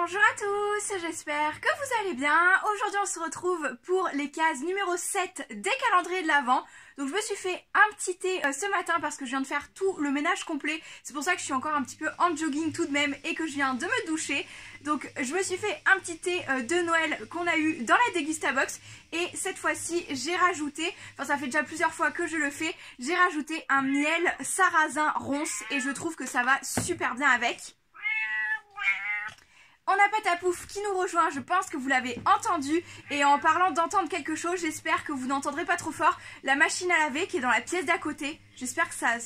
Bonjour à tous, j'espère que vous allez bien. Aujourd'hui on se retrouve pour les cases numéro 7 des calendriers de l'Avent. Donc je me suis fait un petit thé ce matin parce que je viens de faire tout le ménage complet. C'est pour ça que je suis encore un petit peu en jogging tout de même et que je viens de me doucher. Donc je me suis fait un petit thé de Noël qu'on a eu dans la Degustabox. Et cette fois-ci j'ai rajouté, enfin ça fait déjà plusieurs fois que je le fais, j'ai rajouté un miel sarrasin ronce et je trouve que ça va super bien avec. On a Patapouf qui nous rejoint, je pense que vous l'avez entendu. Et en parlant d'entendre quelque chose, j'espère que vous n'entendrez pas trop fort la machine à laver qui est dans la pièce d'à côté. J'espère que ça,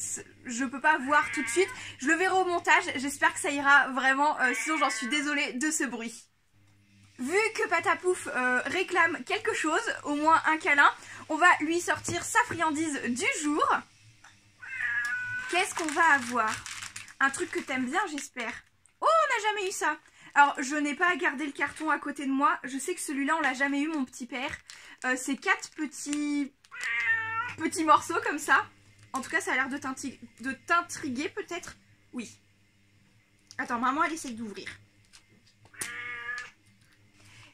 je peux pas voir tout de suite. Je le verrai au montage, j'espère que ça ira vraiment, sinon j'en suis désolée de ce bruit. Vu que Patapouf réclame quelque chose, au moins un câlin, on va lui sortir sa friandise du jour. Qu'est-ce qu'on va avoir? Un truc que t'aimes bien, j'espère. Oh, on n'a jamais eu ça. Alors, je n'ai pas gardé le carton à côté de moi. Je sais que celui-là, on l'a jamais eu, mon petit père. C'est 4 petits morceaux comme ça. En tout cas, ça a l'air de t'intriguer, peut-être. Oui. Attends, maman, elle essaie d'ouvrir.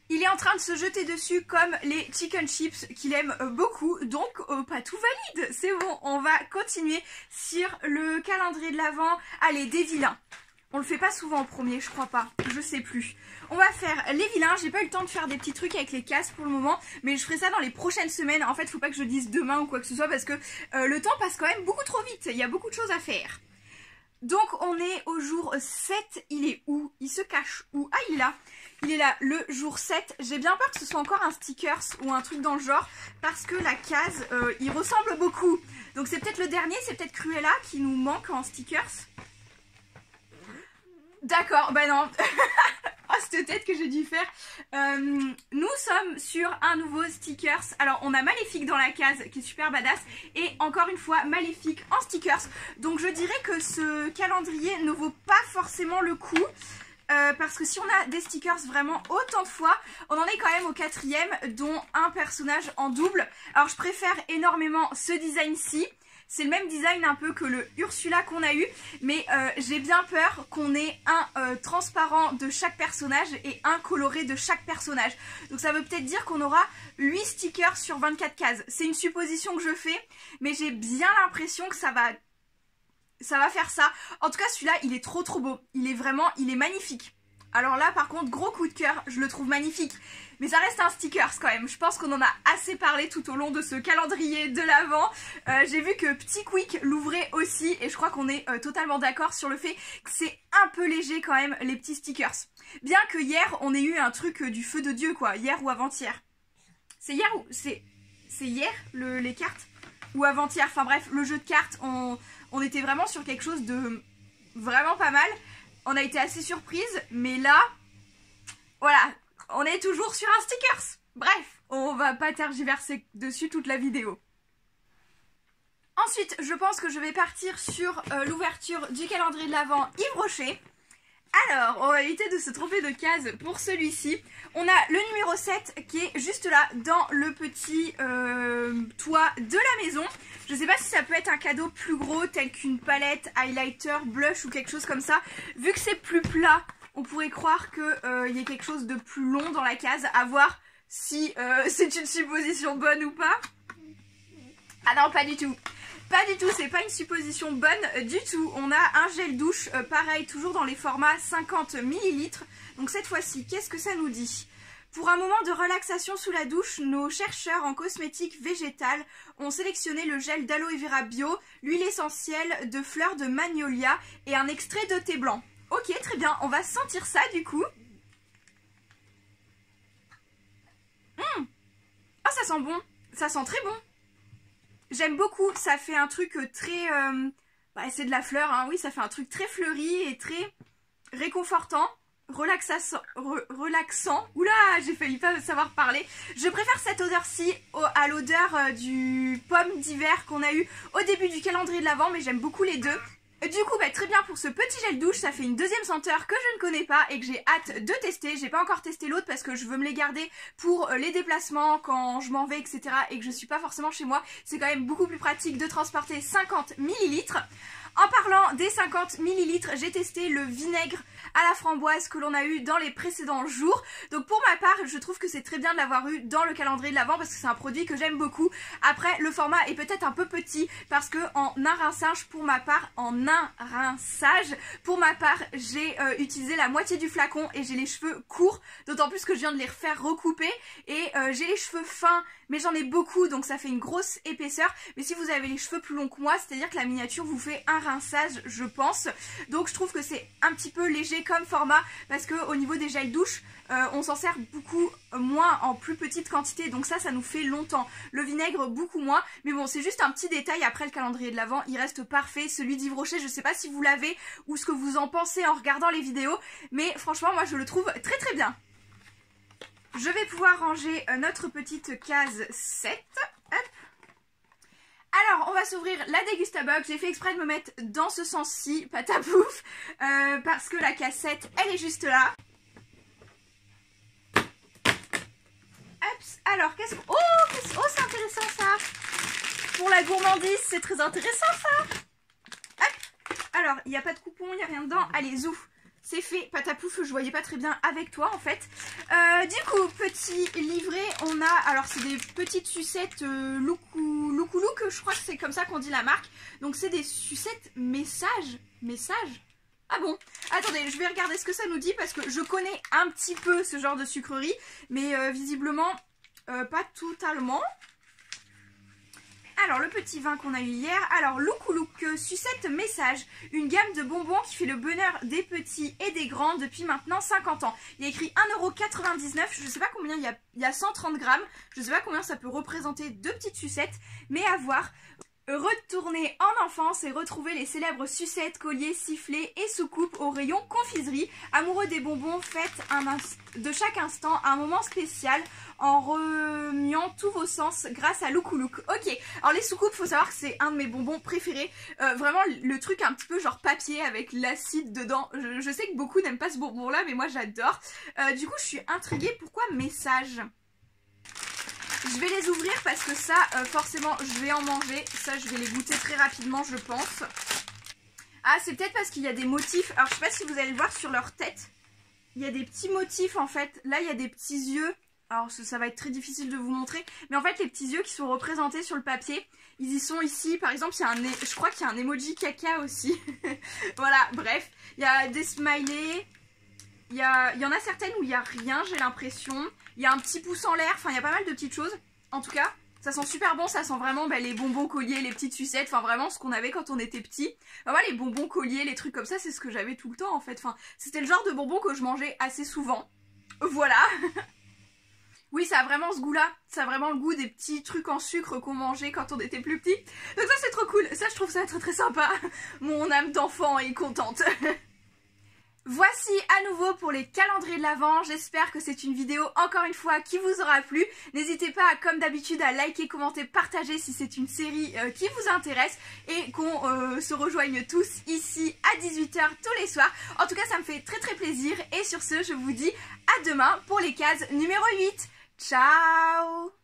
Il est en train de se jeter dessus comme les chicken chips qu'il aime beaucoup. Donc, pas tout valide. C'est bon, on va continuer sur le calendrier de l'Avent. Allez, des vilains. On le fait pas souvent en premier, je crois pas, je sais plus. On va faire les vilains, j'ai pas eu le temps de faire des petits trucs avec les cases pour le moment, mais je ferai ça dans les prochaines semaines. En fait, faut pas que je dise demain ou quoi que ce soit parce que le temps passe quand même beaucoup trop vite, il y a beaucoup de choses à faire. Donc on est au jour 7, il est où? Il se cache où? Ah, il est là. Il est là, le jour 7. J'ai bien peur que ce soit encore un stickers ou un truc dans le genre parce que la case, il ressemble beaucoup. Donc c'est peut-être le dernier, c'est peut-être Cruella qui nous manque en stickers. D'accord, bah non. Oh, cette tête que j'ai dû faire. Nous sommes sur un nouveau stickers. Alors, on a Maléfique dans la case qui est super badass. Et encore une fois, Maléfique en stickers. Donc, je dirais que ce calendrier ne vaut pas forcément le coup. Parce que si on a des stickers vraiment autant de fois, on en est quand même au 4e, dont un personnage en double. Alors, je préfère énormément ce design-ci. C'est le même design un peu que le Ursula qu'on a eu, mais j'ai bien peur qu'on ait un transparent de chaque personnage et un coloré de chaque personnage. Donc ça veut peut-être dire qu'on aura 8 stickers sur 24 cases. C'est une supposition que je fais, mais j'ai bien l'impression que ça va faire ça. En tout cas, celui-là, il est trop beau. Il est magnifique. Alors là, par contre, gros coup de cœur, je le trouve magnifique. Mais ça reste un stickers quand même. Je pense qu'on en a assez parlé tout au long de ce calendrier de l'Avent. J'ai vu que Petit Quick l'ouvrait aussi. Et je crois qu'on est totalement d'accord sur le fait que c'est un peu léger quand même, les petits stickers. Bien que hier, on ait eu un truc du feu de Dieu, quoi. Hier ou avant-hier. C'est hier ou... C'est hier, les cartes? Ou avant-hier? Enfin bref, le jeu de cartes, on était vraiment sur quelque chose de vraiment pas mal. On a été assez surprise, mais là, voilà, on est toujours sur un stickers. Bref, on va pas tergiverser dessus toute la vidéo. Ensuite, je pense que je vais partir sur l'ouverture du calendrier de l'Avent Yves Rocher. Alors, on va éviter de se tromper de case pour celui-ci. On a le numéro 7 qui est juste là, dans le petit toit de la maison. Je sais pas si ça peut être un cadeau plus gros, tel qu'une palette, highlighter, blush ou quelque chose comme ça. Vu que c'est plus plat, on pourrait croire qu'il y a quelque chose de plus long dans la case. À voir si c'est une supposition bonne ou pas. Ah non, pas du tout. Pas du tout, c'est pas une supposition bonne du tout. On a un gel douche, pareil, toujours dans les formats 50 ml. Donc cette fois-ci, qu'est-ce que ça nous dit? Pour un moment de relaxation sous la douche, nos chercheurs en cosmétique végétale ont sélectionné le gel d'aloe vera bio, l'huile essentielle de fleurs de magnolia et un extrait de thé blanc. Ok, très bien, on va sentir ça du coup. Oh, ça sent bon, ça sent très bon. J'aime beaucoup, ça fait un truc très... c'est de la fleur, hein, oui, ça fait un truc très fleuri et très réconfortant, relaxant. Oula, j'ai failli pas savoir parler. Je préfère cette odeur-ci à l'odeur du pomme d'hiver qu'on a eu au début du calendrier de l'Avent, mais j'aime beaucoup les deux. Du coup, très bien pour ce petit gel douche, ça fait une deuxième senteur que je ne connais pas et que j'ai hâte de tester. J'ai pas encore testé l'autre parce que je veux me les garder pour les déplacements, quand je m'en vais, etc. et que je suis pas forcément chez moi. C'est quand même beaucoup plus pratique de transporter 50 ml. En parlant des 50 ml, j'ai testé le vinaigre à la framboise que l'on a eu dans les précédents jours. Donc pour ma part, je trouve que c'est très bien de l'avoir eu dans le calendrier de l'Avent parce que c'est un produit que j'aime beaucoup. Après, le format est peut-être un peu petit parce que en un rinçage, pour ma part, j'ai utilisé la moitié du flacon et j'ai les cheveux courts. D'autant plus que je viens de les refaire recouper et j'ai les cheveux fins, mais j'en ai beaucoup, donc ça fait une grosse épaisseur. Mais si vous avez les cheveux plus longs que moi, c'est-à-dire que la miniature vous fait un rinçage, je pense. Donc je trouve que c'est un petit peu léger comme format parce que au niveau des gels douche, on s'en sert beaucoup moins en plus petite quantité, donc ça nous fait longtemps. Le vinaigre beaucoup moins, mais bon, c'est juste un petit détail. Après, le calendrier de l'Avent, il reste parfait. Celui d'Yves Rocher, je sais pas si vous l'avez ou ce que vous en pensez en regardant les vidéos, mais franchement moi je le trouve très très bien. Je vais pouvoir ranger notre petite case 7. Hop. Alors, on va s'ouvrir la Dégustabox. J'ai fait exprès de me mettre dans ce sens-ci, patapouf, parce que la cassette, elle est juste là. Hop. Alors, qu'est-ce que... Oh, c'est intéressant ça. Pour la gourmandise, c'est très intéressant ça. Hop. Alors, il n'y a pas de coupon, il n'y a rien dedans. Allez, zouf. C'est fait, patapouf, je voyais pas très bien avec toi en fait. Du coup, petit livret, on a, alors c'est des petites sucettes Loukoulou, je crois que c'est comme ça qu'on dit la marque. Donc c'est des sucettes messages. Ah bon, attendez, je vais regarder ce que ça nous dit parce que je connais un petit peu ce genre de sucrerie, mais visiblement pas totalement. Alors le petit vin qu'on a eu hier, alors Loukoulou sucette message, une gamme de bonbons qui fait le bonheur des petits et des grands depuis maintenant 50 ans. Il y a écrit 1,99 €, je sais pas combien, il y a 130 grammes, je sais pas combien ça peut représenter deux petites sucettes, mais à voir. Retourner en enfance et retrouver les célèbres sucettes, colliers, sifflets et soucoupes au rayon confiserie. Amoureux des bonbons, faites de chaque instant un moment spécial en remuant tous vos sens grâce à Loukoulou. Ok, alors les soucoupes, faut savoir que c'est un de mes bonbons préférés. Vraiment le truc un petit peu genre papier avec l'acide dedans. Je sais que beaucoup n'aiment pas ce bonbon là, mais moi j'adore. Du coup je suis intriguée, pourquoi message ? Je vais les ouvrir parce que ça, forcément, je vais en manger. Ça, je vais les goûter très rapidement, je pense. Ah, c'est peut-être parce qu'il y a des motifs. Alors, je sais pas si vous allez le voir sur leur tête. Il y a des petits motifs, en fait. Là, il y a des petits yeux. Alors, ça va être très difficile de vous montrer. Mais en fait, les petits yeux qui sont représentés sur le papier, ils y sont ici. Par exemple, je crois qu'il y a un emoji caca aussi. Voilà, bref. Il y a des smileys. Il y en a certaines où il n'y a rien, j'ai l'impression. Il y a un petit pouce en l'air, enfin il y a pas mal de petites choses. En tout cas, ça sent super bon, ça sent vraiment les bonbons colliers, les petites sucettes, enfin vraiment ce qu'on avait quand on était petit. Enfin, moi, les bonbons colliers, les trucs comme ça, c'est ce que j'avais tout le temps en fait. Enfin, c'était le genre de bonbons que je mangeais assez souvent. Voilà. Oui, ça a vraiment ce goût-là. Ça a vraiment le goût des petits trucs en sucre qu'on mangeait quand on était plus petit. Donc ça, c'est trop cool. Ça, je trouve ça très très sympa. Mon âme d'enfant est contente. Voici à nouveau pour les calendriers de l'Avent. J'espère que c'est une vidéo encore une fois qui vous aura plu. N'hésitez pas comme d'habitude à liker, commenter, partager si c'est une série qui vous intéresse et qu'on se rejoigne tous ici à 18 h tous les soirs. En tout cas ça me fait très très plaisir et sur ce je vous dis à demain pour les cases numéro 8. Ciao!